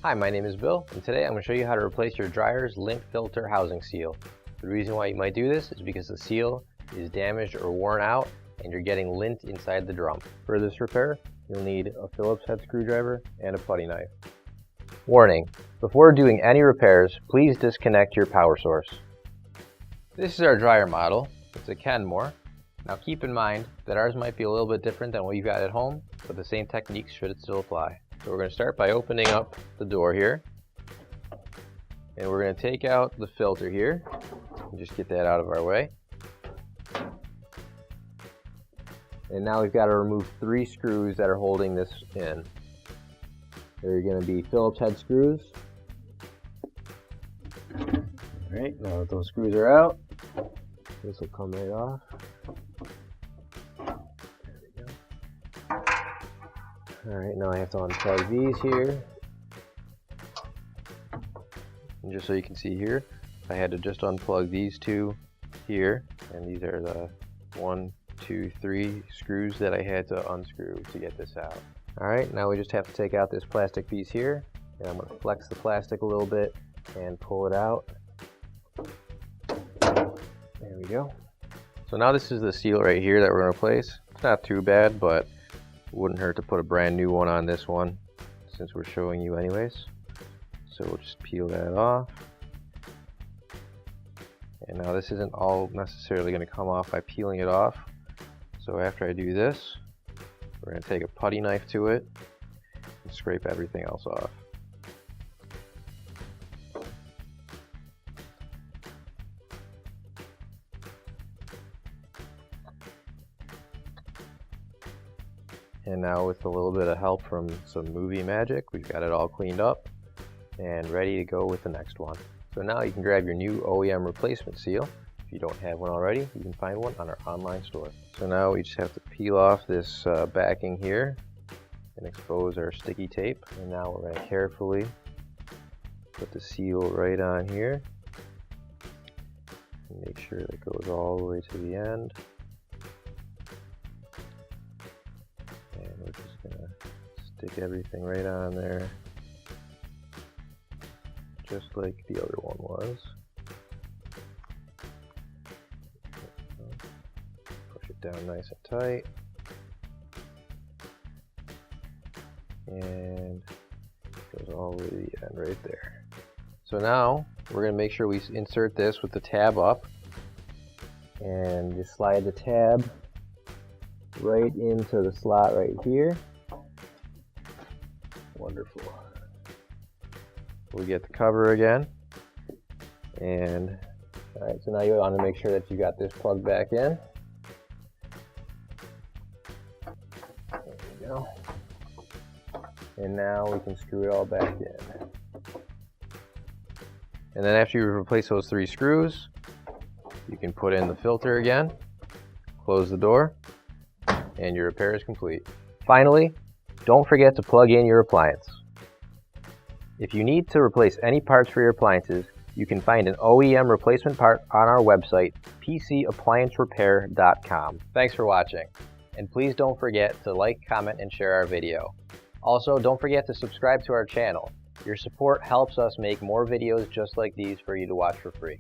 Hi, my name is Bill, and today I'm going to show you how to replace your dryer's lint filter housing seal. The reason why you might do this is because the seal is damaged or worn out and you're getting lint inside the drum. For this repair, you'll need a Phillips head screwdriver and a putty knife. Warning: before doing any repairs, please disconnect your power source. This is our dryer model. It's a Kenmore. Now keep in mind that ours might be a little bit different than what you've got at home, but the same techniques should still apply. So we're going to start by opening up the door here, and we're going to take out the filter here and just get that out of our way. And now we've got to remove 3 screws that are holding this in. They're going to be Phillips head screws. Alright, now that those screws are out, this will come right off. Alright, now I have to unplug these here. And just so you can see here, I had to just unplug these 2 here, and these are the 1, 2, 3 screws that I had to unscrew to get this out. Alright, now we just have to take out this plastic piece here, and I'm going to flex the plastic a little bit and pull it out. There we go. So now this is the seal right here that we're going to replace. It's not too bad, but it wouldn't hurt to put a brand new one on this one since we're showing you anyways. So we'll just peel that off. And now this isn't all necessarily going to come off by peeling it off. So after I do this, we're going to take a putty knife to it and scrape everything else off. And now with a little bit of help from some movie magic, we've got it all cleaned up and ready to go with the next one. So now you can grab your new OEM replacement seal. If you don't have one already, you can find one on our online store. So now we just have to peel off this backing here and expose our sticky tape. And now we're going to carefully put the seal right on here and make sure that goes all the way to the end. And we're just going to stick everything right on there, just like the other one was. Push it down nice and tight. And it goes all the way to the end right there. So now we're going to make sure we insert this with the tab up and just slide the tab right into the slot right here. Wonderful. We get the cover again, and alright, so now you want to make sure that you got this plugged back in. There we go. And now we can screw it all back in. And then after you replace those 3 screws, you can put in the filter again, close the door, and your repair is complete. Finally, don't forget to plug in your appliance. If you need to replace any parts for your appliances, you can find an OEM replacement part on our website, PCApplianceRepair.com. Thanks for watching, and please don't forget to like, comment, and share our video. Also, don't forget to subscribe to our channel. Your support helps us make more videos just like these for you to watch for free.